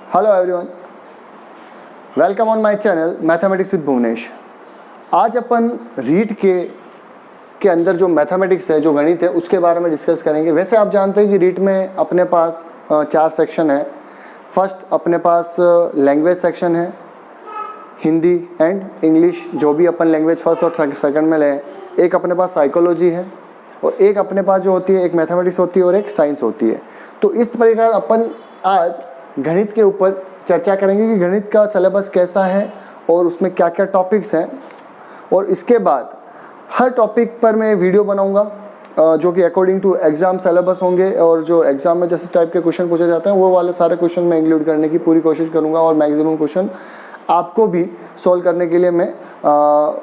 Hello everyone, welcome on my channel mathematics with Bhuvnesh. आज अपन रीट के अंदर जो मैथमेटिक्स है, जो गणित है, उसके बारे में डिस्कस करेंगे। वैसे आप जानते हैं कि रीट में अपने पास 4 सेक्शन है। फर्स्ट अपने पास लैंग्वेज सेक्शन है, हिंदी एंड इंग्लिश, जो भी अपन लैंग्वेज फर्स्ट और सेकंड में लें। एक अपने पास साइकोलॉजी है और एक अपने पास जो होती है, एक मैथमेटिक्स होती है और एक साइंस होती है। तो इस प्रकार अपन आज गणित के ऊपर चर्चा करेंगे कि गणित का सिलेबस कैसा है और उसमें क्या क्या टॉपिक्स हैं। और इसके बाद हर टॉपिक पर मैं वीडियो बनाऊंगा जो कि अकॉर्डिंग टू एग्जाम सिलेबस होंगे, और जो एग्जाम में जैसे टाइप के क्वेश्चन पूछे जाते हैं वो वाले सारे क्वेश्चन मैं इंक्लूड करने की पूरी कोशिश करूंगा, और मैक्सिमम क्वेश्चन आपको भी सॉल्व करने के लिए मैं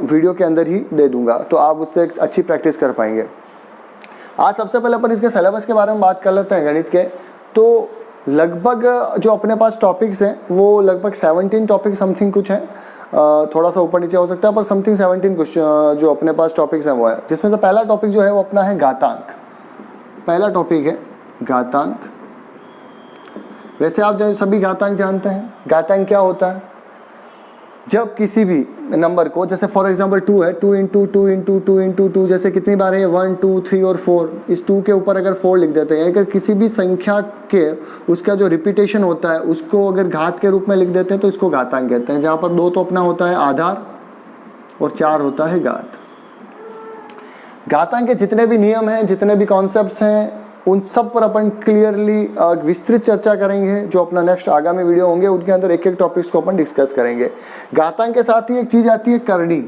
वीडियो के अंदर ही दे दूंगा, तो आप उससे एक अच्छी प्रैक्टिस कर पाएंगे। आज सबसे पहले अपन इसके सिलेबस के बारे में बात कर लेते हैं गणित के। तो लगभग जो अपने पास टॉपिक्स हैं वो लगभग 17 टॉपिक समथिंग कुछ हैं, थोड़ा सा ऊपर नीचे हो सकता है, पर समथिंग 17 कुछ जो अपने पास टॉपिक्स हैं वो है। जिसमें से पहला टॉपिक जो है वो अपना है घातांक। पहला टॉपिक है घातांक। वैसे आप सभी घातांक जानते हैं। घातांक क्या होता है? जब किसी भी नंबर को, जैसे फॉर एग्जांपल 2 है, 2 इंटू 2 इंटू 2 इंटू 2, जैसे कितनी बार है 1 2 3 और 4, इस 2 के ऊपर अगर 4 लिख देते हैं, अगर किसी भी संख्या के उसका जो रिपीटेशन होता है उसको अगर घात के रूप में लिख देते हैं तो इसको घातांक कहते हैं। जहाँ पर 2 तो अपना होता है आधार और 4 होता है घात। घातांक के जितने भी नियम हैं, जितने भी कॉन्सेप्ट्स हैं, उन सब पर अपन क्लियरली विस्तृत चर्चा करेंगे। जो अपना नेक्स्ट आगामी वीडियो होंगे उनके अंदर एक एक टॉपिक्स को अपन डिस्कस करेंगे। घातांक के साथ ही एक चीज आती है करनी,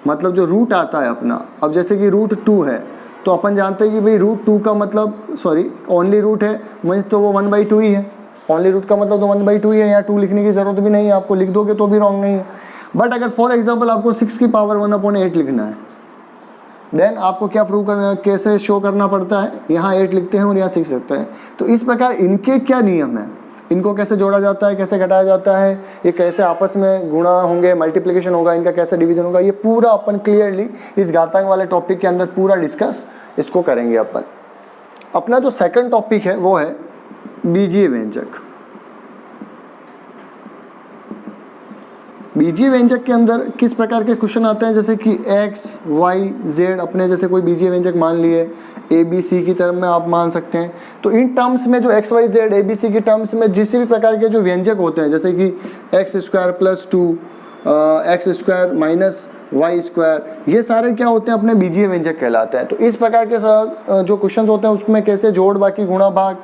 मतलब जो रूट आता है अपना। अब जैसे कि रूट 2 है तो अपन जानते हैं कि भाई रूट 2 का मतलब ओनली रूट है, मीन्स तो वो 1/2 ही है। ओनली रूट का मतलब तो 1/2 ही है, यहाँ 2 लिखने की जरूरत भी नहीं है, आपको लिख दोगे तो भी रॉन्ग नहीं है। बट अगर फॉर एग्जाम्पल आपको 6 की पावर 1/8 लिखना है, देन आपको क्या प्रूव करना, कैसे शो करना पड़ता है? यहाँ 8 लिखते हैं और यहाँ 6 लिखते हैं। तो इस प्रकार इनके क्या नियम है, इनको कैसे जोड़ा जाता है, कैसे घटाया जाता है, ये कैसे आपस में गुणा होंगे, मल्टीप्लिकेशन होगा, इनका कैसे डिवीजन होगा, ये पूरा अपन क्लियरली इस घातांक वाले टॉपिक के अंदर पूरा डिस्कस इसको करेंगे अपन। अपना जो सेकंड टॉपिक है वो है बीजीय व्यंजक। बीजीय व्यंजक के अंदर किस प्रकार के क्वेश्चन आते हैं, जैसे कि x, y, z अपने जैसे कोई बीजीय व्यंजक मान लिए, a b c की टर्म में आप मान सकते हैं। तो इन टर्म्स में जो x, y, z, a b c की टर्म्स में जिस भी प्रकार के जो व्यंजक होते हैं, जैसे कि x² + 2, x² - y², ये सारे क्या होते हैं? अपने बीजीय व्यंजक कहलाते हैं। तो इस प्रकार के जो क्वेश्चन होते हैं उसमें कैसे जोड़ बाकी गुणा भाग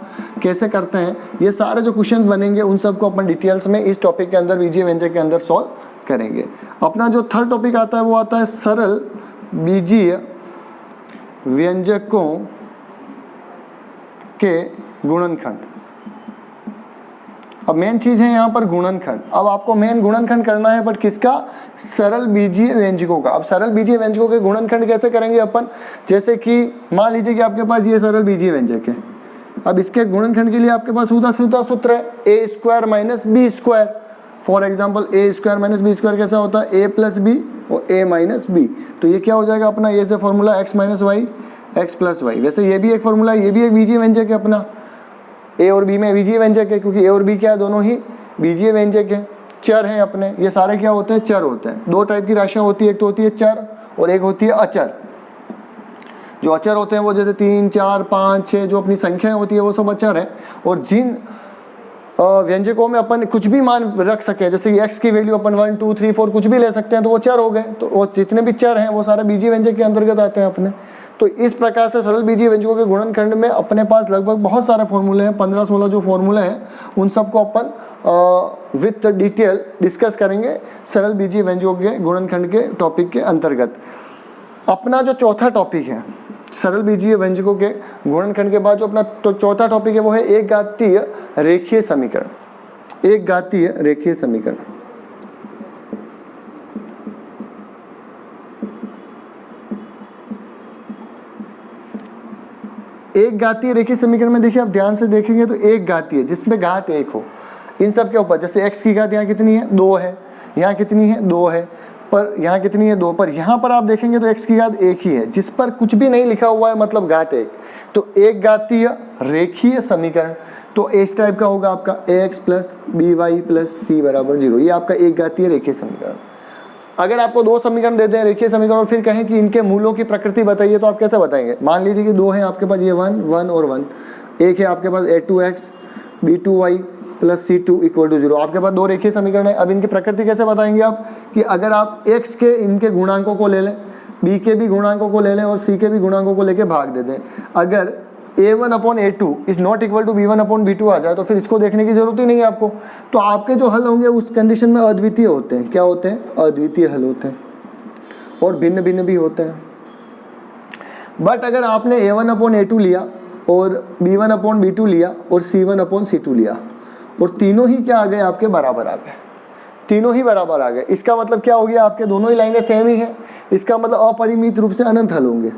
कैसे करते हैं, ये सारे जो क्वेश्चन बनेंगे उन सबको अपन डिटेल्स में इस टॉपिक के अंदर बीजीय व्यंजक के अंदर सॉल्व करेंगे। अपना जो थर्ड टॉपिक आता है वो आता है सरल बीजीय व्यंजकों के गुणनखंड। अब मेन चीज है यहाँ पर गुणनखंड। अब आपको मेन गुणनखंड करना है, बट किसका? सरल बीजीय व्यंजकों का। अब सरल बीजीय व्यंजकों के गुणनखंड कैसे करेंगे अपन? जैसे कि मान लीजिए कि आपके पास ये सरल बीजीय व्यंजक है। अब इसके गुणनखंड के लिए आपके पास सीधा सूत्र है a² - b²। For example a² - b² कैसा होता है? a + b और a - b। तो ये क्या हो जाएगा अपना? ये से formula x - y, x + y। वैसे ये भी एक फॉर्मूला है, ये भी एक बीजीय व्यंजक है अपना। a और b में बीजीय व्यंजक है, क्योंकि a और b क्या है? दोनों ही बीजीय व्यंजक है, चर हैं अपने। ये सारे क्या होते हैं? चर होते हैं। 2 टाइप की राशियां होती है, एक तो होती है चर और एक होती है अचर। जो अचर होते हैं वो जैसे 3 4 5 6 जो अपनी संख्याएं होती है वो सब अचर है। और जिन व्यंजकों में अपन कुछ भी मान रख सके, जैसे कि x की वैल्यू अपन 1 2 3 4 कुछ भी ले सकते हैं, तो वो चर हो गए। तो वो जितने भी चर हैं वो सारे बीजीय व्यंजक के अंतर्गत आते हैं अपने। तो इस प्रकार से सरल बीजीय व्यंजकों के गुणनखंड में अपने पास लगभग बहुत सारे फॉर्मूले हैं, 15-16 जो फॉर्मूले हैं उन सबको अपन विथ डिटेल डिस्कस करेंगे सरल बीजीय व्यंजकों के गुणनखंड के टॉपिक के अंतर्गत। अपना जो चौथा टॉपिक है सरल बीजीय व्यंजकों के गुणनखंड के बाद जो अपना चौथा टॉपिक है वो है एक घातीय रेखीय समीकरण। एक घातीय रेखीय समीकरण। एक घातीय रेखीय समीकरण में देखिए, आप ध्यान से देखेंगे तो एक घातीय जिसमें घात 1 हो, इन सब के ऊपर जैसे x की घात यहाँ कितनी है? 2 है, यहाँ कितनी है? 2 है, पर यहाँ कितनी है? 2 पर। यहाँ पर आप देखेंगे तो x की घात 1 ही है, जिस पर कुछ भी नहीं लिखा हुआ है, मतलब घात 1। तो एक घातीय रेखीय समीकरण। तो इस टाइप का होगा आपका ax plus B Y plus C बराबर 0। ये आपका एक घातीय रेखीय समीकरण। अगर आपको दो समीकरण देते हैं रेखीय समीकरण और फिर कहें कि इनके मूलों की प्रकृति बताइए, तो आप कैसे बताएंगे? मान लीजिए कि दो हैं आपके पास, ये 1 1 और 1, एक है आपके पास a2x b2y plus c2 equal to 0। आपके पास दो रेखीय समीकरण है। अब इनकी प्रकृति कैसे बताएंगे आप? कि अगर आप x के इनके गुणांकों को ले लें, b के भी गुणांकों को ले लें और c के भी गुणांकों को लेके भाग दे दें। अगर a1 upon a2 is not equal to b1 upon b2 आ जाए तो फिर इसको देखने की जरूरत ही नहीं है आपको। तो आपके जो हल होंगे उस कंडीशन में अद्वितीय होते हैं। क्या होते हैं? अद्वितीय हल होते हैं और भिन्न भिन्न भी होते हैं। बट अगर आपने a1 अपॉन a2 लिया और b1 अपॉन b2 लिया और c1 अपॉन c2 लिया और तीनों ही क्या आ गए? आपके बराबर आ गए, तीनों ही बराबर आ गए। इसका मतलब क्या हो गया? आपके दोनों ही लाइनें सेम ही हैं। इसका मतलब अपरिमित रूप से अनंत हल होंगे।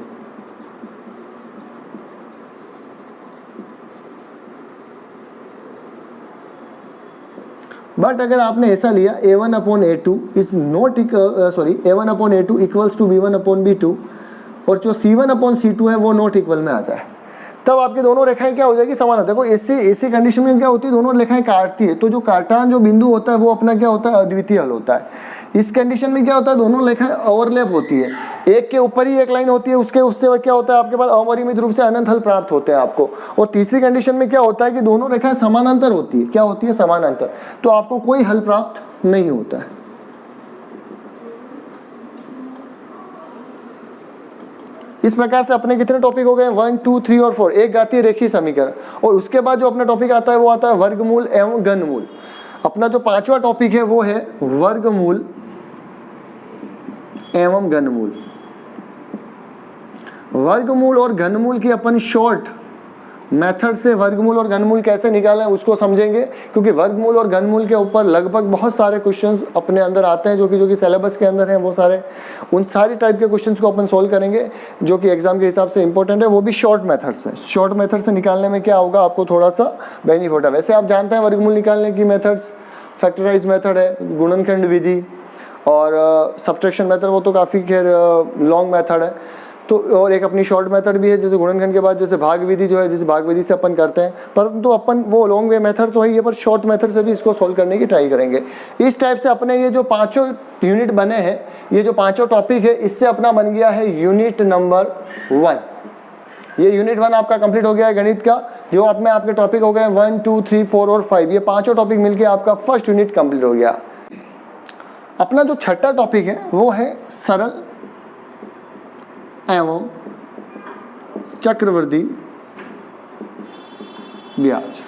बट अगर आपने ऐसा लिया a1 upon a2 is not a1 upon a2 equals to b1 upon b2 और जो c1 अपॉन c2 है वो नॉट इक्वल में आ जाए, तब आपकी दोनों रेखाएं क्या हो जाएगी? समान होता है। देखो ऐसी कंडीशन में क्या होती है? दोनों रेखाएं काटती है, तो जो काटान जो बिंदु होता है वो अपना क्या होता है? अद्वितीय हल होता है। इस कंडीशन में क्या होता है? दोनों रेखाएं ओवरलैप होती है, एक के ऊपर ही एक लाइन होती है, उससे क्या होता है? आपके पास अपरिमित रूप से अनंत हल प्राप्त होते हैं आपको। और तीसरी कंडीशन में क्या होता है कि दोनों रेखाएं समानांतर होती है। क्या होती है? समानांतर। तो आपको कोई हल प्राप्त नहीं होता है। इस प्रकार से अपने कितने टॉपिक हो गए? 1 2 3 और 4, एक घातीय रेखीय समीकरण। और उसके बाद जो अपना टॉपिक आता है वो आता है वर्गमूल एवं घनमूल। अपना जो पांचवा टॉपिक है वो है वर्गमूल एवं घनमूल। वर्गमूल और घनमूल की अपन शॉर्ट मेथड से वर्गमूल और घनमूल कैसे निकालें उसको समझेंगे, क्योंकि वर्गमूल और घनमूल के ऊपर लगभग बहुत सारे क्वेश्चंस अपने अंदर आते हैं जो कि सिलेबस के अंदर हैं। वो सारे उन सारी टाइप के क्वेश्चंस को अपन सोल्व करेंगे जो कि एग्जाम के हिसाब से इंपॉर्टेंट है, वो भी शॉर्ट मेथड से। शॉर्ट मेथड से निकालने में क्या होगा? आपको थोड़ा सा बेनिफिट है। वैसे आप जानते हैं वर्गमूल निकालने की मेथड्स, फैक्टराइज मेथड है, गुणनखंड विधि और सब्ट्रैक्शन मेथड, वो तो काफ़ी खैर लॉन्ग मेथड है। तो और एक अपनी शॉर्ट मेथड भी है, जैसे गुणनखंड के बाद जैसे भाग विधि जो है, जैसे भाग विधि से अपन करते हैं, परंतु अपन वो लॉन्ग वे मेथड तो है ये, पर शॉर्ट मेथड से भी इसको सॉल्व करने की ट्राई करेंगे। इस टाइप से अपने ये जो पांचों यूनिट बने हैं, ये जो पांचों टॉपिक है, इससे अपना बन गया है यूनिट नंबर 1। ये यूनिट 1 आपका कंप्लीट हो गया है गणित का। जो आप में आपके टॉपिक हो गए 1 2 3 4 और 5, ये पांचों टॉपिक मिलके आपका फर्स्ट यूनिट कंप्लीट हो गया। अपना जो छठा टॉपिक है वो है सरल एवं चक्रवृद्धि ब्याज।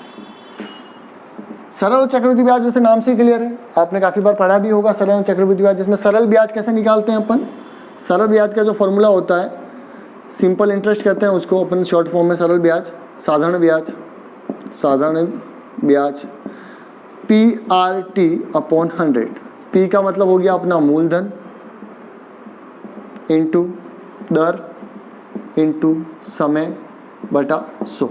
सरल और चक्रवृद्धि ब्याज वैसे नाम से ही क्लियर है, आपने काफी बार पढ़ा भी होगा सरल और चक्रवृद्धि ब्याज। जिसमें सरल ब्याज कैसे निकालते हैं अपन? सरल ब्याज का जो फॉर्मूला होता है, सिंपल इंटरेस्ट कहते हैं उसको अपन शॉर्ट फॉर्म में। सरल ब्याज, साधारण ब्याज, साधारण ब्याज PRT अपॉन 100। P का मतलब हो गया अपना मूलधन इंटू दर इंटू समय बटा 100।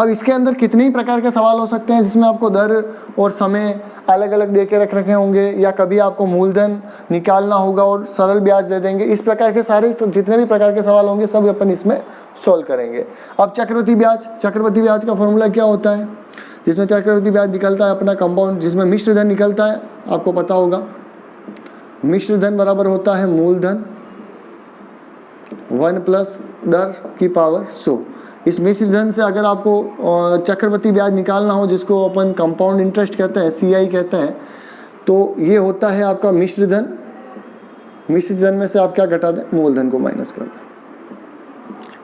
अब इसके अंदर कितने ही प्रकार के सवाल हो सकते हैं जिसमें आपको दर और समय अलग अलग दे के रखे होंगे, या कभी आपको मूलधन निकालना होगा और सरल ब्याज दे देंगे। इस प्रकार के सारे जितने भी प्रकार के सवाल होंगे सब अपन इसमें सॉल्व करेंगे। अब चक्रवृद्धि ब्याज, चक्रवृद्धि ब्याज का फॉर्मूला क्या होता है? जिसमें चक्रवृद्धि ब्याज निकलता है अपना कंपाउंड, जिसमें मिश्र धन निकलता है, आपको पता होगा मिश्र धन बराबर होता है मूलधन 1 प्लस दर की पावर 100। इस मिश्र धन से अगर आपको चक्रवृद्धि ब्याज निकालना हो, जिसको अपन कंपाउंड इंटरेस्ट कहते हैं, CI कहते हैं, तो ये होता है आपका मिश्र धन। मिश्र धन में से आप क्या घटा दें? मूलधन को माइनस कर दें,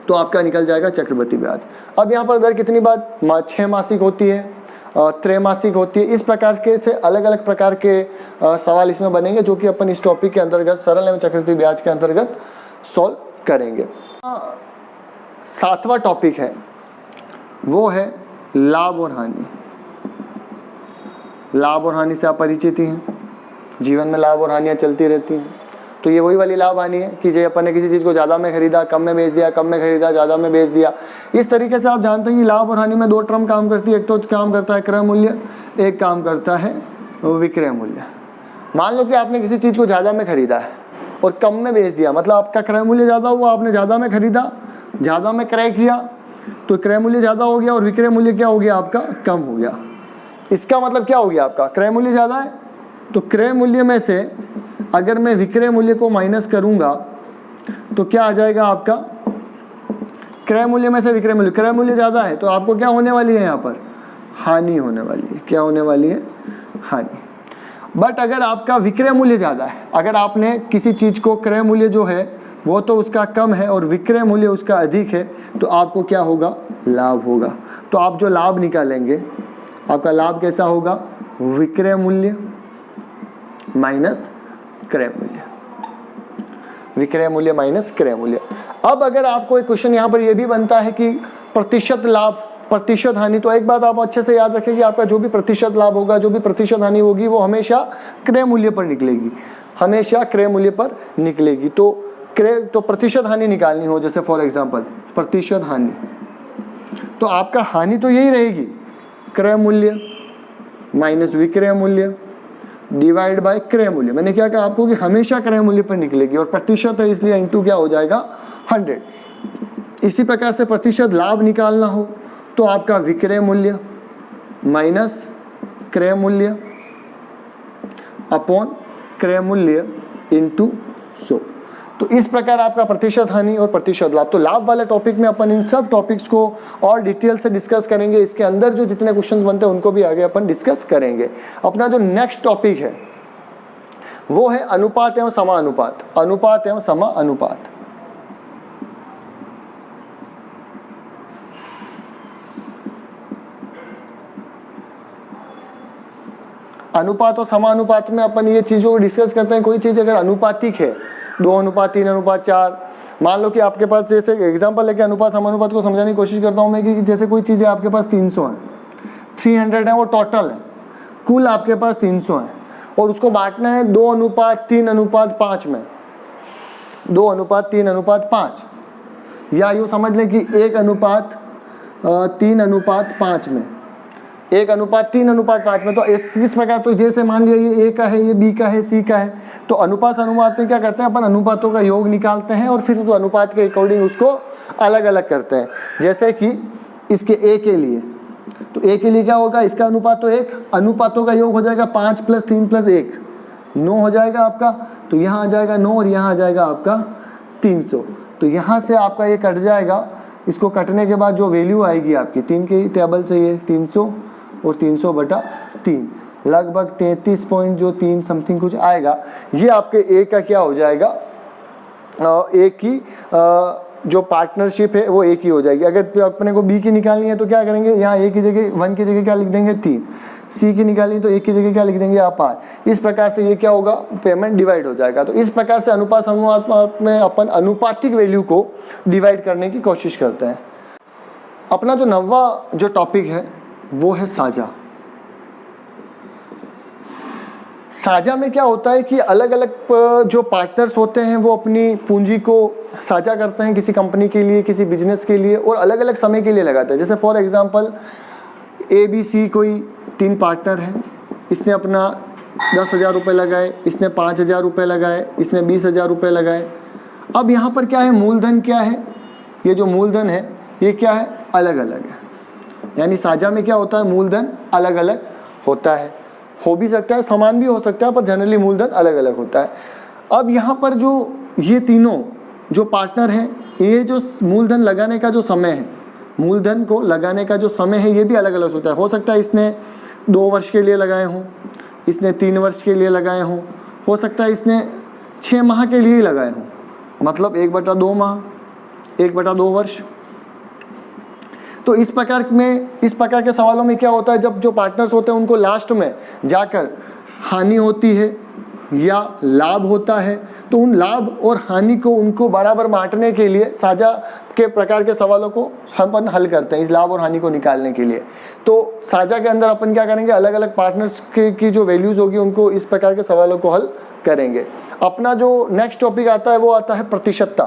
तो आपका निकल जाएगा चक्रवृद्धि ब्याज। अब यहाँ पर दर कितनी बार 6 मासिक होती है, त्रैमासिक होती है। इस प्रकार के से अलग अलग प्रकार के सवाल इसमें बनेंगे जो कि अपन इस टॉपिक के अंतर्गत सरल एवं चक्रवृद्धि ब्याज के अंतर्गत सॉल्व करेंगे। 7वां टॉपिक है वो है लाभ और हानि। लाभ और हानि से आप परिचित ही हैं, जीवन में लाभ और हानियां चलती रहती हैं। तो ये वही वाली लाभ हानि है कि जो अपन ने किसी चीज़ को ज़्यादा में खरीदा, कम में बेच दिया, कम में खरीदा, ज़्यादा में बेच दिया। इस तरीके से आप जानते हैं कि लाभ और हानि में 2 टर्म काम करती है। एक तो काम करता है क्रय मूल्य, एक काम करता है विक्रय मूल्य। मान लो कि आपने किसी चीज़ को ज़्यादा में खरीदा है और कम में बेच दिया, मतलब आपका क्रय मूल्य ज़्यादा हुआ, आपने ज़्यादा में खरीदा, ज़्यादा में क्रय किया, तो क्रय मूल्य ज़्यादा हो गया और विक्रय मूल्य क्या हो गया आपका, कम हो गया। इसका मतलब क्या हो गया आपका, क्रय मूल्य ज़्यादा है तो क्रय मूल्य में से अगर मैं विक्रय मूल्य को माइनस करूंगा तो क्या आ जाएगा आपका, क्रय मूल्य में से विक्रय मूल्य, क्रय मूल्य ज़्यादा है तो आपको क्या होने वाली है यहाँ पर, हानि होने वाली है। क्या होने वाली है, हानि। बट अगर आपका विक्रय मूल्य ज़्यादा है, अगर आपने किसी चीज़ को क्रय मूल्य जो है वो तो उसका कम है और विक्रय मूल्य उसका अधिक है, तो आपको क्या होगा, लाभ होगा। तो आप जो लाभ निकालेंगे, आपका लाभ कैसा होगा, विक्रय मूल्य माइनस क्रय मूल्य, विक्रय मूल्य माइनस क्रय मूल्य। अब अगर आपको एक क्वेश्चन यहाँ पर यह भी बनता है कि प्रतिशत लाभ प्रतिशत हानि, तो एक बात आप अच्छे से याद रखें कि आपका जो भी प्रतिशत लाभ होगा, जो भी प्रतिशत हानि होगी, वो हमेशा क्रय मूल्य पर निकलेगी, हमेशा क्रय मूल्य पर निकलेगी। तो प्रतिशत हानि निकालनी हो, जैसे फॉर एग्जांपल प्रतिशत हानि, तो आपका हानि तो यही रहेगी, क्रय मूल्य माइनस विक्रय मूल्य डिवाइड बाय क्रय मूल्य। मैंने क्या कहा आपको कि हमेशा क्रय मूल्य पर निकलेगी और प्रतिशत है इसलिए इंटू क्या हो जाएगा, 100। इसी प्रकार से प्रतिशत लाभ निकालना हो तो आपका विक्रय मूल्य माइनस क्रय मूल्य अपॉन क्रय मूल्य इंटू 100। तो इस प्रकार आपका प्रतिशत हानि और प्रतिशत लाभ। तो लाभ वाले टॉपिक में अपन इन सब टॉपिक्स को और डिटेल से डिस्कस करेंगे। इसके अंदर जो जितने क्वेश्चंस बनते हैं उनको भी आगे अपन डिस्कस करेंगे। अपना जो नेक्स्ट टॉपिक है वो है अनुपात एवं समानुपात, अनुपात एवं समानुपात। अनुपात और समानुपात में अपन ये चीजों को डिस्कस करते हैं। कोई चीज अगर अनुपातिक है, 2:3:4, मान लो कि आपके पास, जैसे एग्जांपल लेके अनुपात समानुपात को समझाने की कोशिश करता हूं मैं कि जैसे कोई चीज़ है आपके पास 300 है, 300 है, वो टोटल है, कुल आपके पास 300 है और उसको बांटना है 2:3:5 में, 2:3:5, या यूँ समझ लें कि 1:3:5 में, 1:3:5 में। तो इस प्रकार, तो जैसे मान लिया ये ए का है, ये बी का है, सी का है, तो अनुपात अनुपात में क्या करते हैं अपन, अनुपातों का योग निकालते हैं और फिर उस अनुपात के अकॉर्डिंग उसको अलग अलग करते हैं। जैसे कि इसके ए के लिए, तो ए के लिए क्या होगा, इसका अनुपात तो 1, अनुपातों का योग हो जाएगा 5 + 3 + 1, 9 हो जाएगा आपका। तो यहाँ आ जाएगा 9 और यहाँ आ जाएगा आपका 300। तो यहाँ से आपका ये कट जाएगा। इसको कटने के बाद जो वैल्यू आएगी आपकी 3 की टेबल से, ये 300 और 300/3, लगभग 33.3 समथिंग कुछ आएगा। ये आपके ए का क्या हो जाएगा, ए की जो पार्टनरशिप है वो एक ही हो जाएगी। अगर अपने को बी की निकालनी है तो क्या करेंगे, यहाँ ए की जगह 1 की जगह क्या लिख देंगे 3, सी की निकालनी है तो 1 की जगह क्या लिख देंगे आप 5। इस प्रकार से ये क्या होगा, पेमेंट डिवाइड हो जाएगा। तो इस प्रकार से अनुपात समानुपात में अपन अनुपातिक वैल्यू को डिवाइड करने की कोशिश करते हैं। अपना जो 9वां जो टॉपिक है वो है साझा। साझा में क्या होता है कि अलग अलग जो पार्टनर्स होते हैं वो अपनी पूंजी को साझा करते हैं किसी कंपनी के लिए, किसी बिजनेस के लिए, और अलग अलग समय के लिए लगाते हैं। जैसे फॉर एग्जांपल ABC कोई 3 पार्टनर हैं, इसने अपना 10,000 रुपये लगाए, इसने 5,000 रुपये लगाए, इसने 20,000 रुपये लगाए। अब यहाँ पर क्या है, मूलधन क्या है, ये जो मूलधन है ये क्या है, अलग अलग है। यानी साझा में क्या होता है, मूलधन अलग अलग होता है, हो भी सकता है समान भी हो सकता है, पर जनरली मूलधन अलग अलग होता है। अब यहाँ पर जो ये तीनों जो पार्टनर हैं, ये जो मूलधन लगाने का जो समय है, मूलधन को लगाने का जो समय है ये भी अलग अलग होता है। हो सकता है इसने 2 वर्ष के लिए लगाए हों, इसने 3 वर्ष के लिए लगाए हों, हो सकता है इसने 6 माह के लिए ही लगाए हों, मतलब 1/2 माह, 1/2 वर्ष। तो इस प्रकार के सवालों में क्या होता है, जब जो पार्टनर्स होते हैं उनको लास्ट में जाकर हानि होती है या लाभ होता है, तो उन लाभ और हानि को उनको बराबर बांटने के लिए साझा के प्रकार के सवालों को हम हल करते हैं, इस लाभ और हानि को निकालने के लिए। तो साझा के अंदर अपन क्या करेंगे, अलग अलग पार्टनर्स की जो वैल्यूज होगी उनको इस प्रकार के सवालों को हल करेंगे। अपना जो नेक्स्ट टॉपिक आता है वो आता है प्रतिशतता।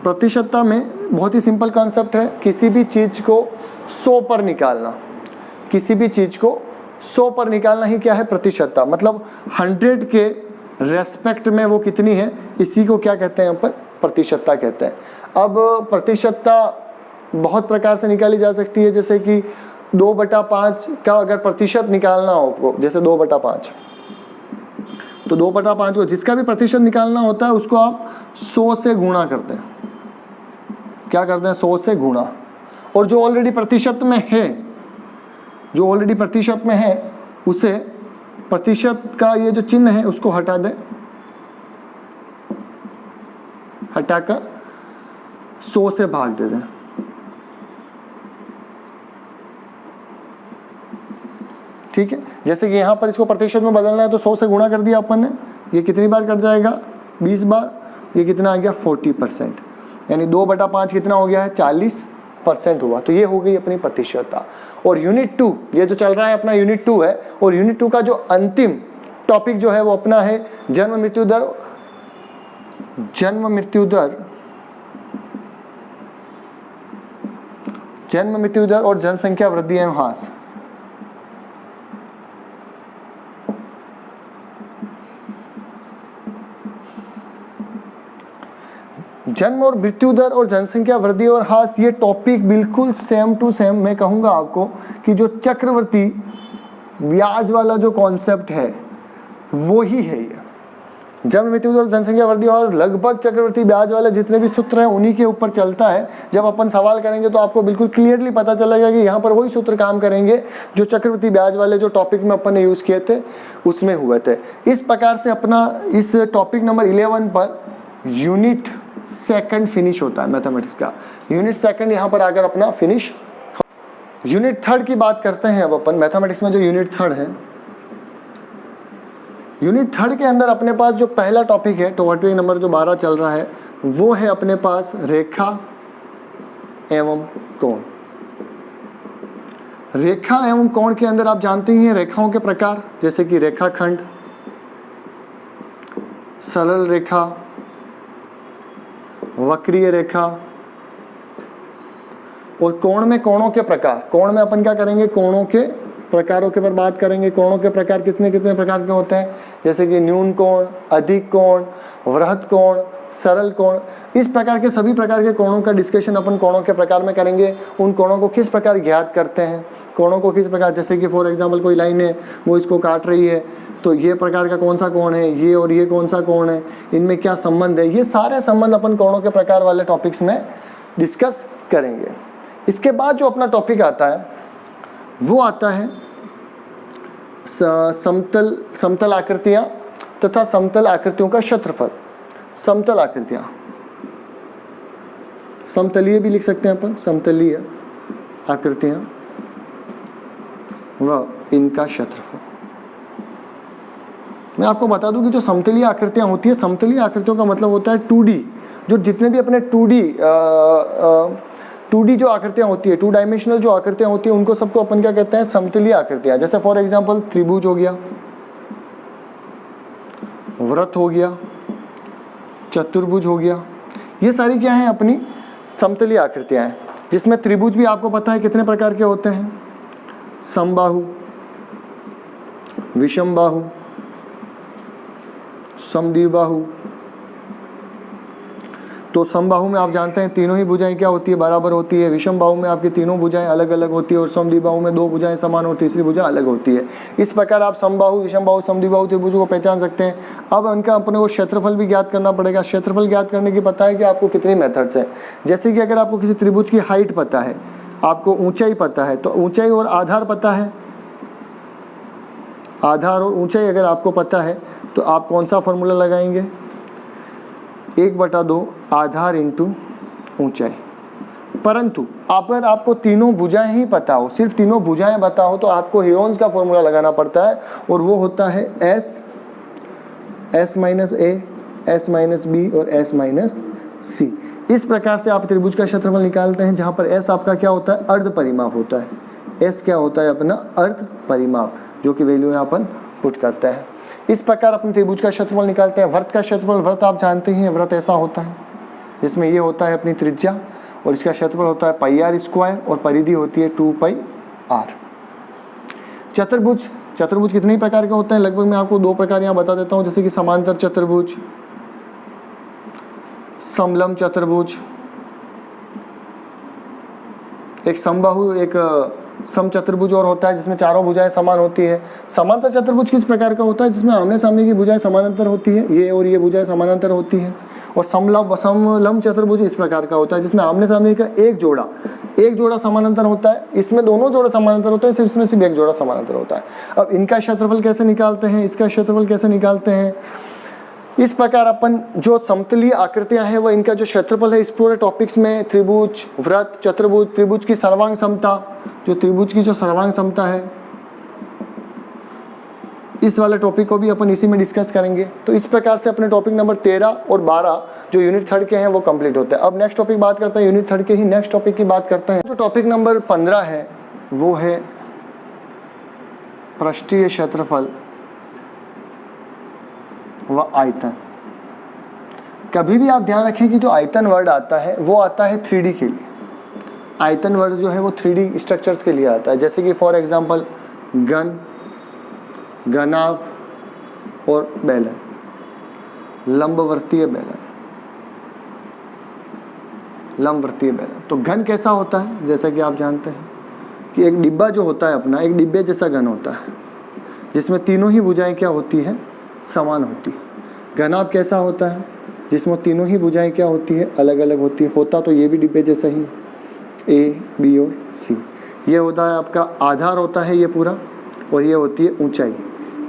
प्रतिशतता में बहुत ही सिंपल कॉन्सेप्ट है, किसी भी चीज को 100 पर निकालना, किसी भी चीज को 100 पर निकालना ही क्या है, प्रतिशतता। मतलब 100 के रेस्पेक्ट में वो कितनी है, इसी को क्या कहते हैं अपन, प्रतिशतता कहते हैं। अब प्रतिशतता बहुत प्रकार से निकाली जा सकती है, जैसे कि 2/5 का अगर प्रतिशत निकालना हो आपको, जैसे 2/5, तो 2/5 को जिसका भी प्रतिशत निकालना होता है उसको आप 100 से गुणा करते हैं। क्या करते हैं, 100 से गुणा। और जो ऑलरेडी प्रतिशत में है, जो ऑलरेडी प्रतिशत में है, उसे प्रतिशत का ये जो चिन्ह है उसको हटा दें, हटाकर 100 से भाग दे दें। ठीक है, जैसे कि यहाँ पर इसको प्रतिशत में बदलना है तो 100 से गुणा कर दिया अपन ने, ये कितनी बार कट जाएगा, 20 बार, ये कितना आ गया 40%, यानी 2/5 कितना हो गया है, 40% हुआ। तो ये हो गई अपनी प्रतिशतता। और यूनिट 2, ये जो चल रहा है अपना यूनिट 2 है, और यूनिट 2 का जो अंतिम टॉपिक जो है वो अपना है जन्म मृत्यु दर, जन्म मृत्यु दर और जनसंख्या वृद्धि एवं ह्रास। जन्म और मृत्यु दर और जनसंख्या वृद्धि और ह्रास, ये टॉपिक बिल्कुल सेम टू सेम मैं कहूंगा आपको कि जो चक्रवर्ती ब्याज वाला जो कॉन्सेप्ट है वो ही है ये। जन्म मृत्यु दर और जनसंख्या वृद्धि और लगभग चक्रवर्ती ब्याज वाले जितने भी सूत्र हैं उन्हीं के ऊपर चलता है। जब अपन सवाल करेंगे तो आपको बिल्कुल क्लियरली पता चलेगा कि यहाँ पर वही सूत्र काम करेंगे जो चक्रवर्ती ब्याज वाले जो टॉपिक में अपन ने यूज किए थे उसमें हुए थे। इस प्रकार से अपना इस topic number 11 per unit 2 finish होता है मैथमेटिक्स का। यूनिट 2 यहाँ पर आकर अपना फिनिश। यूनिट 3 की बात करते हैं अब अपन। मैथमेटिक्स में जो यूनिट 3 है, यूनिट 3 के अंदर अपने पास जो पहला टॉपिक है, टॉपिक नंबर जो 12 चल रहा है, वो है अपने पास रेखा एवं कोण। रेखा एवं कोण के अंदर आप जानते ही हैं रेखाओं के प्रकार, जैसे कि रेखाखंड, सरल रेखा, वक्रीय रेखा, और कोण में कोणों के प्रकार। कोण में अपन क्या करेंगे, कोणों के प्रकारों के पर बात करेंगे। कोणों के प्रकार कितने कितने प्रकार के होते हैं, जैसे कि न्यून कोण, अधिक कोण, वृहत कोण, सरल कोण। इस प्रकार के सभी प्रकार के कोणों का डिस्कशन अपन कोणों के प्रकार में करेंगे। उन कोणों को किस प्रकार ज्ञात करते हैं, कोणों को किस प्रकार, जैसे कि फॉर एग्जांपल कोई लाइन है वो इसको काट रही है, तो ये प्रकार का कौन सा कोण है, ये और ये कौन सा कोण है, इनमें क्या संबंध है, ये सारे संबंध अपन कोणों के प्रकार वाले टॉपिक्स में डिस्कस करेंगे। इसके बाद जो अपना टॉपिक आता है वो आता है समतल आकृतियां तथा समतल आकृतियों का क्षेत्रफल। समतल आकृतियां, समतलीय भी लिख सकते हैं अपन, समतलीय आकृतियां व इनका क्षेत्रफल। मैं आपको बता दूं कि जो समतलीय आकृतियां होती है, समतलीय आकृतियों का मतलब होता है 2D। जो जितने भी अपने 2D जो आकृतियां होती है, 2 डायमेंशनल जो आकृतियां होती है, उनको सबको अपन क्या कहते हैं, समतलीय आकृतियां। जैसे फॉर एग्जांपल त्रिभुज हो गया, वृत्त हो गया, चतुर्भुज हो गया, ये सारी क्या है, अपनी समतलीय आकृतियां हैं। जिसमें त्रिभुज भी आपको पता है कितने प्रकार के होते हैं, समबाहु, विषमबाहु, समद्विबाहु। तो समबाहु में आप जानते हैं तीनों ही भुजाएं क्या होती है, बराबर होती है। विषम बाहु में आपकी तीनों भुजाएं अलग अलग होती है, और समद्विबाहु में 2 भुजाएं समान और तीसरी भुजा अलग होती है। इस प्रकार आप समबाहु, विषम बाहु, समद्विबाहु, त्रिभुज को पहचान सकते हैं। अब उनका अपने को क्षेत्रफल भी ज्ञात करना पड़ेगा। क्षेत्रफल ज्ञात करने की पता है कि आपको कितनी मेथड्स हैं। जैसे कि अगर आपको किसी त्रिभुज की हाइट पता है, आपको ऊंचाई पता है, तो ऊंचाई और आधार पता है, आधार और ऊंचाई अगर आपको पता है तो आप कौन सा फॉर्मूला लगाएंगे, 1/2 आधार इंटू ऊंचाई। परंतु अगर आपको तीनों भुजाएं ही पता हो, सिर्फ तीनों भुजाएं पता हो, तो आपको हीरोन्स का फॉर्मूला लगाना पड़ता है, और वो होता है S minus A, S minus B और S माइनस C। इस प्रकार से आप त्रिभुज का क्षेत्रफल निकालते हैं, जहां पर S आपका क्या होता है, अर्ध परिमाप होता है। S क्या होता है अपना, अर्ध परिमाप, जो कि वैल्यू यहाँ पर पुट करते हैं। इस प्रकार अपने त्रिभुज का क्षेत्रफल निकालते हैं। वृत्त का क्षेत्रफल, वृत्त आप जानते ही हैं, वृत्त ऐसा होता है जिसमें ये होता है अपनी त्रिज्या, और इसका क्षेत्रफल होता है πr² और परिधि होती है 2πr। चतुर्भुज, चतुर्भुज कितने प्रकार के होते हैं? लगभग मैं आपको 2 प्रकार यहाँ बता देता हूँ, जैसे कि समांतर चतुर्भुज, समलंब चतुर्भुज, एक समबाहु, एक सम चतुर्भुज और होता है जिसमें चारों भुजाएं समान होती है। समांतर चतुर्भुज किस प्रकार का होता है? जिसमें आमने सामने की भुजाएं समानांतर होती है, ये और ये भुजाएं समानांतर होती है। और समलंब चतुर्भुज इस प्रकार का होता है जिसमें आमने सामने का एक जोड़ा समानांतर होता है। इसमें दोनों जोड़े समानांतर होते हैं, सिर्फ इसमें सिर्फ एक जोड़ा समानांतर होता है। अब इनका क्षेत्रफल कैसे निकालते हैं, इसका क्षेत्रफल कैसे निकालते हैं? इस प्रकार अपन जो समतलीय आकृतियां हैं वो इनका जो क्षेत्रफल है, इस पूरे टॉपिक्स में त्रिभुज, वृत्त, चतुर्भुज, त्रिभुज की सर्वांग समता, जो त्रिभुज की जो सर्वांग समता है, इस वाले टॉपिक को भी अपन इसी में डिस्कस करेंगे। तो इस प्रकार से अपने टॉपिक नंबर 13 और 12 जो यूनिट 3 के हैं वो कंप्लीट होते हैं। अब नेक्स्ट टॉपिक बात करते हैं यूनिट 3 के ही नेक्स्ट टॉपिक की बात करते हैं। जो टॉपिक नंबर 15 है वो है पृष्ठीय क्षेत्रफल व आयतन। कभी भी आप ध्यान रखें कि जो आयतन वर्ड आता है वो आता है 3D के लिए। आयतन वर्ड जो है वो 3D स्ट्रक्चर्स के लिए आता है, जैसे कि फॉर एग्जांपल घन, घनाभ और बेलन, लंबवर्तीय बेलन, लंबवर्तीय बेलन। तो घन कैसा होता है? जैसा कि आप जानते हैं कि एक डिब्बा जो होता है अपना, एक डिब्बे जैसा घन होता है जिसमें तीनों ही भुजाएं क्या होती है? समान होती है। घनाभ कैसा होता है? जिसमें तीनों ही भुजाएं क्या होती है? अलग अलग होती है। होता तो ये भी डिब्बे जैसा ही, ए, बी और सी। ये होता है आपका आधार होता है ये पूरा, और ये होती है ऊंचाई।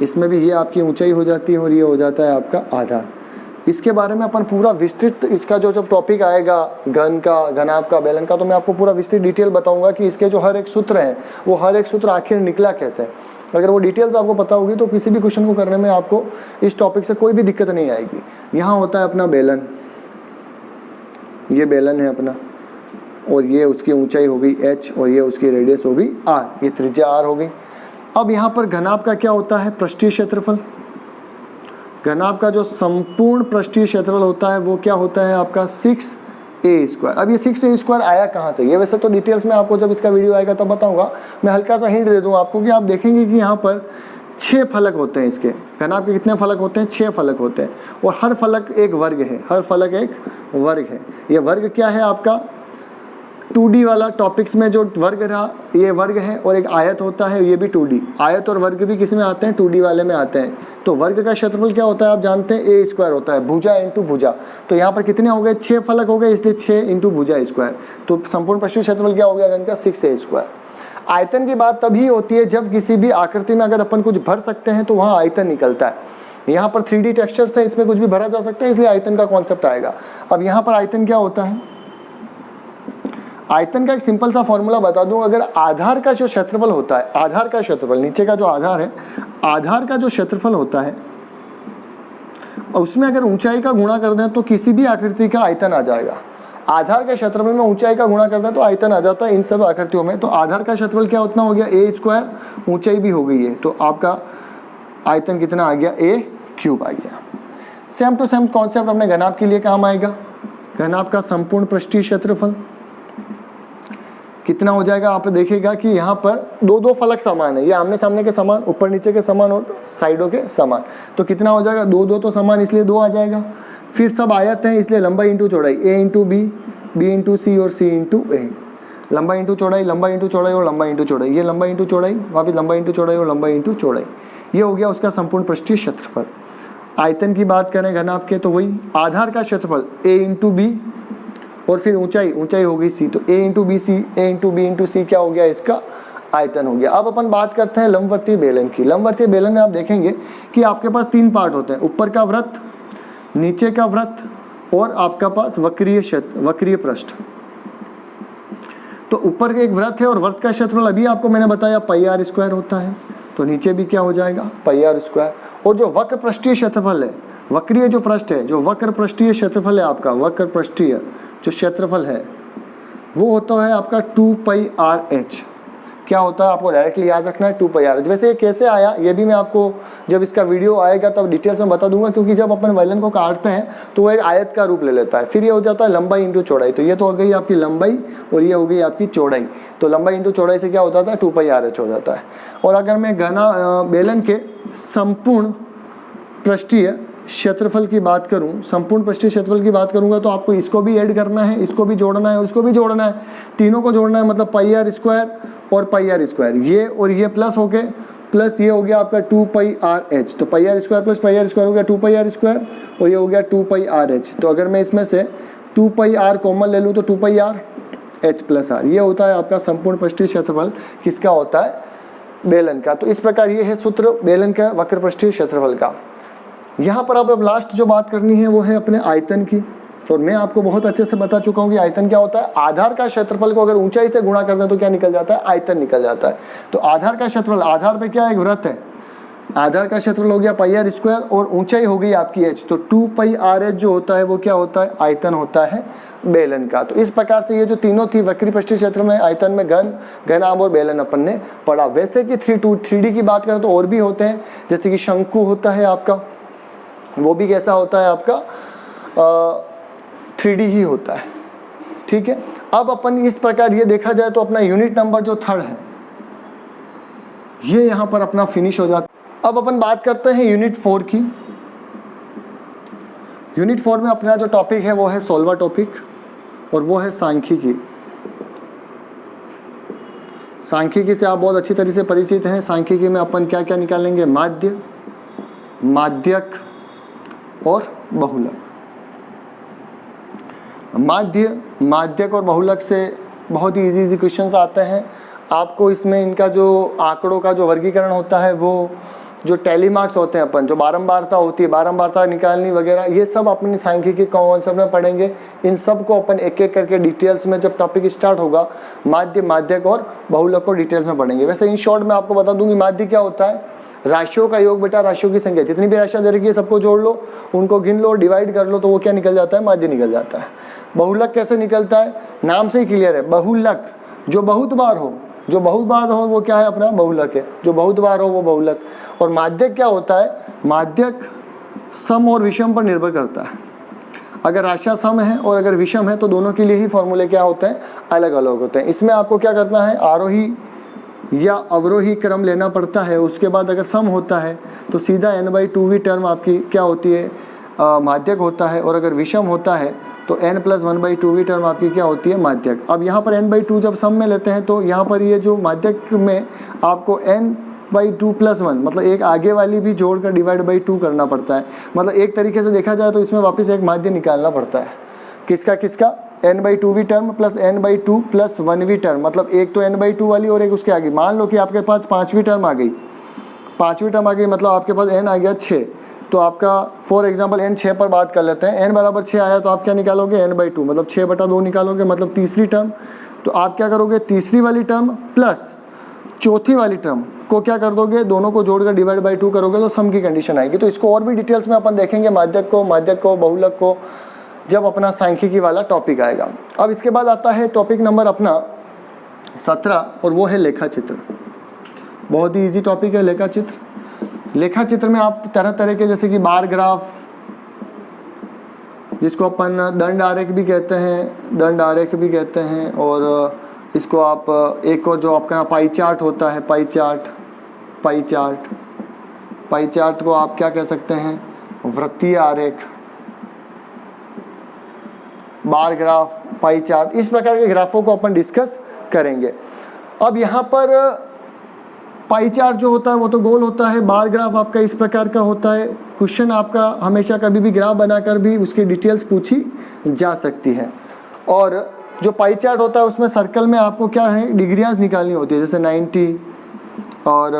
इसमें भी ये आपकी ऊंचाई हो जाती है और ये हो जाता है आपका आधार। इसके बारे में अपन पूरा विस्तृत, इसका जो जब टॉपिक आएगा घन का, घनाभ का, बेलन का, तो मैं आपको पूरा विस्तृत डिटेल बताऊंगा कि इसके जो हर एक सूत्र है वो हर एक सूत्र आखिर निकला कैसे। अगर वो डिटेल्स आपको पता होगी तो किसी भी क्वेश्चन को करने में आपको इस टॉपिक से कोई भी दिक्कत नहीं आएगी। यहाँ होता है अपना बेलन, ये बेलन है अपना, और ये उसकी ऊंचाई हो गई h, और ये उसकी रेडियस हो गई r, ये त्रिज्या r हो गई। अब यहाँ पर घनाभ का क्या होता है? पृष्ठीय क्षेत्रफल। घनाभ का जो संपूर्ण पृष्ठीय क्षेत्रफल होता है वो क्या होता है आपका? 6a²। अब ये 6a² आया कहाँ से? ये वैसे तो डिटेल्स में आपको जब इसका वीडियो आएगा तब बताऊंगा। मैं हल्का सा हिंट दे दूं आपको कि आप देखेंगे कि यहाँ पर 6 फलक होते हैं। इसके घनाभ के कितने फलक होते हैं? 6 फलक होते हैं, और हर फलक एक वर्ग है, हर फलक एक वर्ग है। ये वर्ग क्या है आपका? 2D वाला टॉपिक्स में जो वर्ग रहा ये वर्ग है, और एक आयत होता है, ये भी 2D। आयत और वर्ग भी किस में आते हैं? 2D वाले में आते हैं। तो वर्ग का क्षेत्रफल क्या होता है आप जानते हैं? a² होता है, भुजा इंटू भुजा। तो यहाँ पर कितने हो गए? 6 फलक हो गए, इसलिए 6 इंटू भुजा स्क्वायर। तो संपूर्ण पृष्ठीय क्षेत्रफल क्या हो गया घन का? 6a²। आयतन की बात तभी होती है जब किसी भी आकृति में अगर अपन कुछ भर सकते हैं तो वहाँ आयतन निकलता है। यहाँ पर 3D टेक्सचर्स है, इसमें कुछ भी भरा जा सकता है, इसलिए आयतन का कॉन्सेप्ट आएगा। अब यहाँ पर आयतन क्या होता है? आयतन का एक सिंपल सा फॉर्मूला बता दूं। अगर आधार का जो क्षेत्रफल होता है, आधार का क्षेत्रफल, नीचे का जो आधार है, आधार का जो क्षेत्रफल होता है, उसमें अगर ऊंचाई का गुणा कर दें तो किसी भी आकृति का आयतन आ जाएगा। आधार के क्षेत्रफल में ऊंचाई का गुणा कर दें तो आयतन आ जाता है इन सब आकृतियों में। तो आधार का क्षेत्रफल क्या उतना हो गया? a², ऊंचाई भी हो गई है, तो आपका आयतन कितना आ गया? a³ आ गया। सेम टू सेम कॉन्सेप्ट अपने घनाभ के लिए काम आएगा। घनाभ का संपूर्ण पृष्ठीय क्षेत्रफल कितना हो जाएगा? आप देखिएगा कि यहाँ पर 2 फलक समान है, ये आमने सामने के समान, ऊपर नीचे के समान और साइडों के समान। तो कितना हो जाएगा? 2 तो समान, इसलिए 2 आ जाएगा। फिर सब आयत हैं, इसलिए लंबाई इंटू चौड़ाई, a into B, b into C और c इंटू ए। लंबाई इंटू चौड़ाई, लंबाई इंटू चौड़ाई और लंबाई इंटू चौड़ाई, ये लंबाई इंटू चौड़ाई, वापिस लंबाई इंटू चौड़ाई और लंबाई इंटू चौड़ाई। ये हो गया उसका संपूर्ण पृष्ठीय क्षेत्रफल। आयतन की बात करें घनाभ के तो वही आधार का क्षेत्रफल a इंटू बी, और फिर ऊंचाई, ऊंचाई हो गई c, तो a into B C, a into B into C क्या हो गया? इसका आयतन हो गया। अब अपन बात करते हैं लंबवर्तीय बेलन की। लंबवर्तीय बेलन में आप देखेंगे कि आपके पास 3 पार्ट होते हैं, ऊपर का वृत्त, नीचे का वृत्त और आपका पास वक्रीय पृष्ठ। तो ऊपर का एक वृत्त है और वृत्त का क्षेत्रफल अभी आपको मैंने बताया πr² होता है, तो नीचे भी क्या हो जाएगा? πr²। और जो वक्र पृष्ठीय क्षेत्रफल है, वक्रीय जो पृष्ठ है, जो वक्र पृष्ठीय क्षेत्रफल है आपका, वक्र पृष्ठीय जो क्षेत्रफल है वो होता है आपका 2πrh। क्या होता है आपको डायरेक्टली याद रखना है 2 पाई आर एच। वैसे ये कैसे आया ये भी मैं आपको जब इसका वीडियो आएगा तब डिटेल्स में बता दूंगा, क्योंकि जब अपन वायलिन को काटते हैं तो वो एक आयत का रूप ले लेता है, फिर ये हो जाता है लंबाई इंटू चौड़ाई। तो ये तो हो गई आपकी लंबाई और ये हो गई आपकी चौड़ाई, तो लंबाई इंटू चौड़ाई से क्या होता था 2 पाई आर एच हो जाता है। और अगर मैं घना बेलन के संपूर्ण पृष्ठीय क्षेत्रफल की बात करूं, संपूर्ण पृष्ठीय क्षेत्रफल की बात करूंगा तो आपको इसको भी ऐड करना है, इसको भी जोड़ना है और इसको भी जोड़ना है, तीनों को जोड़ना है, मतलब पाई आर स्क्वायर और पाई आर स्क्वायर, ये और ये प्लस हो गए, प्लस ये हो गया आपका 2 पाई आर एच। तो pi R square plus pi R square हो गया 2 पाई आर स्क्वायर और ये हो गया 2 पाई आर एच। तो अगर मैं इसमें से 2 पाई आर कॉमन ले लूँ तो 2 पाई आर एच प्लस आर, ये होता है आपका संपूर्ण पृष्ठीय क्षेत्रफल किसका होता है, बेलन का। तो इस प्रकार ये है सूत्र बेलन का वक्र पृष्ठीय क्षेत्रफल का। यहाँ पर अब लास्ट जो बात करनी है वो है अपने आयतन की, और मैं आपको बहुत अच्छे से बता चुका हूँ कि आयतन क्या होता है। आधार का क्षेत्रफल को अगर ऊंचाई से गुणा कर दें तो क्या निकल जाता है, आयतन निकल जाता है। तो आधार का क्षेत्रफल, आधार पे क्या एक वृत्त है, आधार का क्षेत्रफल हो गया पाई आर स्क्वायर और ऊंचाई हो गई आपकी एच, तो 2 पाई आर एच जो होता है वो क्या होता है, आयतन होता है बेलन का। तो इस प्रकार से ये जो तीनों थी वक्री पृष्ठीय क्षेत्र में, आयतन में घन, घनाभ और बेलन अपन ने पढ़ा। वैसे कि 3D की बात करें तो और भी होते हैं, जैसे कि शंकु होता है आपका, वो भी कैसा होता है आपका 3D ही होता है, ठीक है। अब अपन इस प्रकार ये देखा जाए तो अपना यूनिट नंबर जो 3rd है ये यहाँ पर अपना फिनिश हो जाता है। अब अपन बात करते हैं यूनिट 4 की। यूनिट 4 में अपना जो टॉपिक है वो है 16वां टॉपिक और वो है सांख्यिकी। सांख्यिकी से आप बहुत अच्छी तरह से परिचित हैं। सांख्यिकी में अपन क्या क्या निकालेंगे, माध्य, माध्यक और बहुलक। माध्य, माध्यक और बहुलक से बहुत ही इजी क्वेश्चंस आते हैं आपको। इसमें इनका जो आंकड़ों का जो वर्गीकरण होता है, वो जो टैली मार्क्स होते हैं अपन, जो बारंबारता होती है, बारंबारता निकालनी वगैरह, ये सब अपनी सांख्यिकी कॉन्सेप्ट में पढ़ेंगे। इन सब को अपन एक एक करके डिटेल्स में जब टॉपिक स्टार्ट होगा माध्य, माध्यक और बहुलक को डिटेल्स में पढ़ेंगे। वैसे इन शॉर्ट में आपको बता दूं कि माध्य क्या होता है, राशियों का योग बेटा, राशियों की संख्या, जितनी भी राशियां दे रखी है सबको जोड़ लो, उनको गिन लो, डिवाइड कर लो, तो वो क्या निकल जाता है, माध्य निकल जाता है। बहुलक कैसे निकलता है, नाम से ही क्लियर है, बहुलक, जो बहुत बार हो, जो बहुत बार हो वो क्या है, अपना बहुलक है, जो बहुत बार हो वो बहुलक। और माध्यक क्या होता है, माध्यक सम और विषम पर निर्भर करता है। अगर राशियां सम है और अगर विषम है तो दोनों के लिए ही फॉर्मूले क्या होते हैं, अलग अलग होते हैं। इसमें आपको क्या करना है, आरोही या अवरोही क्रम लेना पड़ता है। उसके बाद अगर सम होता है तो सीधा n/2वीं टर्म आपकी क्या होती है, माध्यक होता है, और अगर विषम होता है तो n+1/2वीं टर्म आपकी क्या होती है, माध्यक। अब यहाँ पर n/2 जब सम में लेते हैं तो यहाँ पर ये जो माध्यक में आपको n/2+1 मतलब एक आगे वाली भी जोड़कर डिवाइड/2 करना पड़ता है। मतलब एक तरीके से देखा जाए तो इसमें वापस एक माध्य निकालना पड़ता है, किसका किसका, n/2वीं टर्म प्लस n/2+1वीं टर्म, मतलब एक तो n/2 वाली और एक उसके आगे। मान लो कि आपके पास 5वीं टर्म आ गई, 5वीं टर्म आ गई, मतलब आपके पास n आ गया 6, तो आपका फॉर एग्जांपल n 6 पर बात कर लेते हैं, n बराबर 6 आया तो आप क्या निकालोगे, n/2 मतलब 6/2 निकालोगे, मतलब तीसरी टर्म। तो आप क्या करोगे, तीसरी वाली टर्म प्लस चौथी वाली टर्म को क्या कर दोगे, दोनों को जोड़कर डिवाइड/2 करोगे तो सम की कंडीशन आएगी। तो इसको और भी डिटेल्स में अपन देखेंगे, माध्यक को, बहुलक को, जब अपना सांख्यिकी वाला टॉपिक आएगा। अब इसके बाद आता है टॉपिक नंबर अपना 17 और वो है लेखा चित्र। बहुत ही इजी टॉपिक है लेखा चित्र। लेखा चित्र में आप तरह तरह के, जैसे कि बार ग्राफ, जिसको अपन दंड आरेख भी कहते हैं, और इसको आप एक और जो आपका पाई चार्ट होता है, पाई चार्ट को आप क्या कह सकते हैं, वृत्तीय आरेख, बार ग्राफ, पाई चार्ट, इस प्रकार के ग्राफों को अपन डिस्कस करेंगे। अब यहाँ पर पाई चार्ट जो होता है वो तो गोल होता है, बार ग्राफ आपका इस प्रकार का होता है। क्वेश्चन आपका हमेशा कभी भी ग्राफ बनाकर भी उसकी डिटेल्स पूछी जा सकती है। और जो पाई चार्ट होता है उसमें सर्कल में आपको क्या है, डिग्रियाँ निकालनी होती है, जैसे 90 और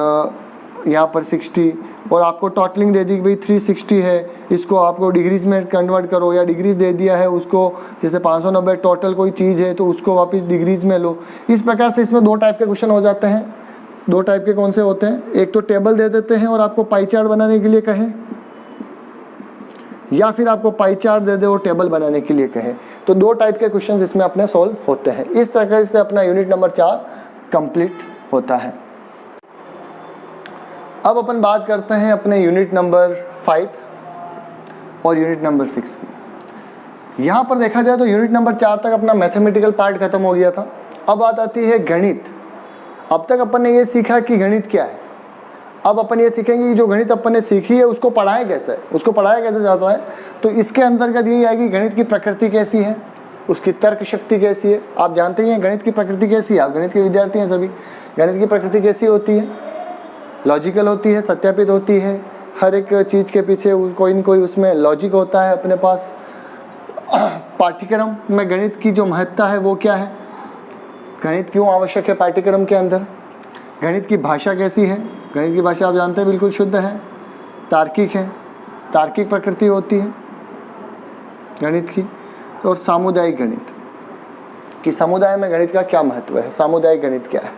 यहाँ पर 60, और आपको टोटलिंग दे दी कि भाई 360 है, इसको आपको डिग्रीज में कन्वर्ट करो, या डिग्रीज दे दिया है उसको, जैसे 590 टोटल कोई चीज़ है तो उसको वापस डिग्रीज में लो। इस प्रकार से इसमें दो टाइप के क्वेश्चन हो जाते हैं। दो टाइप के कौन से होते हैं, एक तो टेबल दे देते हैं और आपको पाई चार्ट बनाने के लिए कहे, या फिर आपको पाई चार्ट दे दे और टेबल बनाने के लिए कहे। तो दो टाइप के क्वेश्चंस इसमें अपने सॉल्व होते हैं। इस तरह से अपना यूनिट नंबर 4 कंप्लीट होता है। अब अपन बात करते हैं अपने यूनिट नंबर 5 और यूनिट नंबर 6 की। यहाँ पर देखा जाए तो यूनिट नंबर 4 तक अपना मैथमेटिकल पार्ट खत्म हो गया था। अब बात आती है गणित। अब तक अपन ने ये सीखा कि गणित क्या है। अब अपन ये सीखेंगे कि जो गणित अपन ने सीखी है उसको पढ़ाएं कैसे, उसको पढ़ाया कैसे जाता है। तो इसके अंतर्गत यही आएगी गणित की प्रकृति कैसी है, उसकी तर्क शक्ति कैसी है। आप जानते ही हैं गणित की प्रकृति कैसी है, आप गणित के विद्यार्थी हैं सभी। गणित की प्रकृति कैसी होती है, लॉजिकल होती है, सत्यापित होती है। हर एक चीज़ के पीछे कोई न कोई उसमें लॉजिक होता है अपने पास। पाठ्यक्रम में गणित की जो महत्ता है वो क्या है, गणित क्यों आवश्यक है पाठ्यक्रम के अंदर। गणित की भाषा कैसी है, गणित की भाषा आप जानते हैं बिल्कुल शुद्ध है, तार्किक है, तार्किक प्रकृति होती है गणित की। और सामुदायिक गणित कि समुदाय में गणित का क्या महत्व है, सामुदायिक गणित क्या है।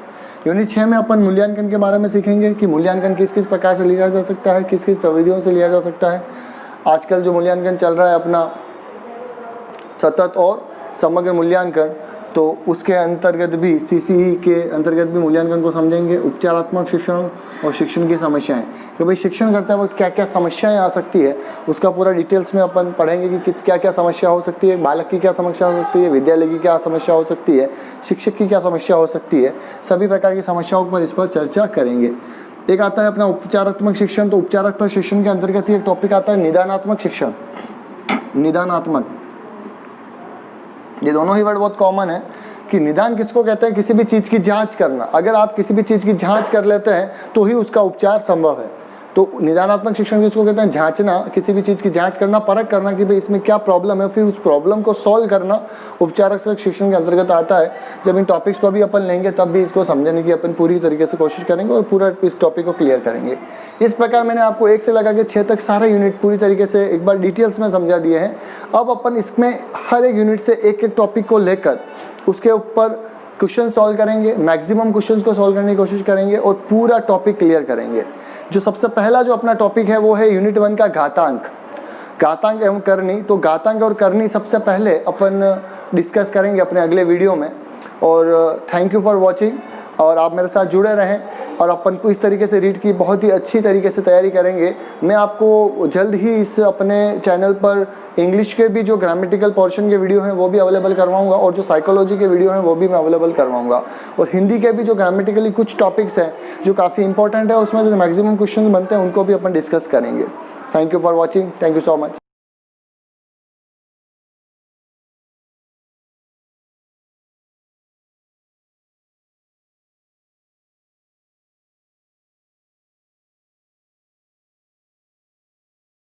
यूनिट 6 में अपन मूल्यांकन के बारे में सीखेंगे कि मूल्यांकन किस किस प्रकार से लिया जा सकता है, किस किस प्रविधियों से लिया जा सकता है। आजकल जो मूल्यांकन चल रहा है अपना सतत और समग्र मूल्यांकन, तो उसके अंतर्गत भी सीसीई के अंतर्गत भी मूल्यांकन को समझेंगे। उपचारात्मक शिक्षण और शिक्षण की समस्याएं कि भाई शिक्षण करते वक्त क्या क्या समस्याएं आ सकती है, उसका पूरा डिटेल्स में अपन पढ़ेंगे कि क्या क्या समस्या हो सकती है। बालक की क्या समस्या हो सकती है, विद्यालय की क्या समस्या हो सकती है, शिक्षक की क्या समस्या हो सकती है, सभी प्रकार की समस्याओं पर इस पर चर्चा करेंगे। एक आता है अपना उपचारात्मक शिक्षण। तो उपचारात्मक शिक्षण के अंतर्गत ही एक टॉपिक आता है निदानात्मक शिक्षण। निदानात्मक, ये दोनों ही वर्ड बहुत कॉमन है कि निदान किसको कहते हैं, किसी भी चीज़ की जांच करना। अगर आप किसी भी चीज़ की जांच कर लेते हैं तो ही उसका उपचार संभव है। तो निदानात्मक शिक्षण किसको कहते हैं, जांचना, किसी भी चीज़ की जांच करना, परख करना कि भाई इसमें क्या प्रॉब्लम है, फिर उस प्रॉब्लम को सॉल्व करना उपचारात्मक शिक्षण के अंतर्गत आता है। जब इन टॉपिक्स को भी अपन लेंगे तब भी इसको समझने की अपन पूरी तरीके से कोशिश करेंगे और पूरा इस टॉपिक को क्लियर करेंगे। इस प्रकार मैंने आपको 1 से लगा के 6 तक सारे यूनिट पूरी तरीके से एक बार डिटेल्स में समझा दिए हैं। अब अपन इसमें हर एक यूनिट से एक एक टॉपिक को लेकर उसके ऊपर क्वेश्चन सॉल्व करेंगे, मैक्सिमम क्वेश्चंस को सॉल्व करने की कोशिश करेंगे और पूरा टॉपिक क्लियर करेंगे। जो सबसे पहला जो अपना टॉपिक है वो है यूनिट 1 का घातांक, घातांक एवं करनी। तो घातांक और करनी सबसे पहले अपन डिस्कस करेंगे अपने अगले वीडियो में। और थैंक यू फॉर वॉचिंग, और आप मेरे साथ जुड़े रहें और अपन को इस तरीके से रीड की बहुत ही अच्छी तरीके से तैयारी करेंगे। मैं आपको जल्द ही इस अपने चैनल पर इंग्लिश के भी जो ग्रामेटिकल पोर्शन के वीडियो हैं वो भी अवेलेबल करवाऊंगा, और जो साइकोलॉजी के वीडियो हैं वो भी मैं अवेलेबल करवाऊंगा। और हिंदी के भी जो ग्रामेटिकली कुछ टॉपिक्स हैं जो काफ़ी इंपॉर्टेंट है, उसमें जो मैक्सिमम क्वेश्चन बनते हैं उनको भी अपन डिस्कस करेंगे। Thank you for watching, thank you so much.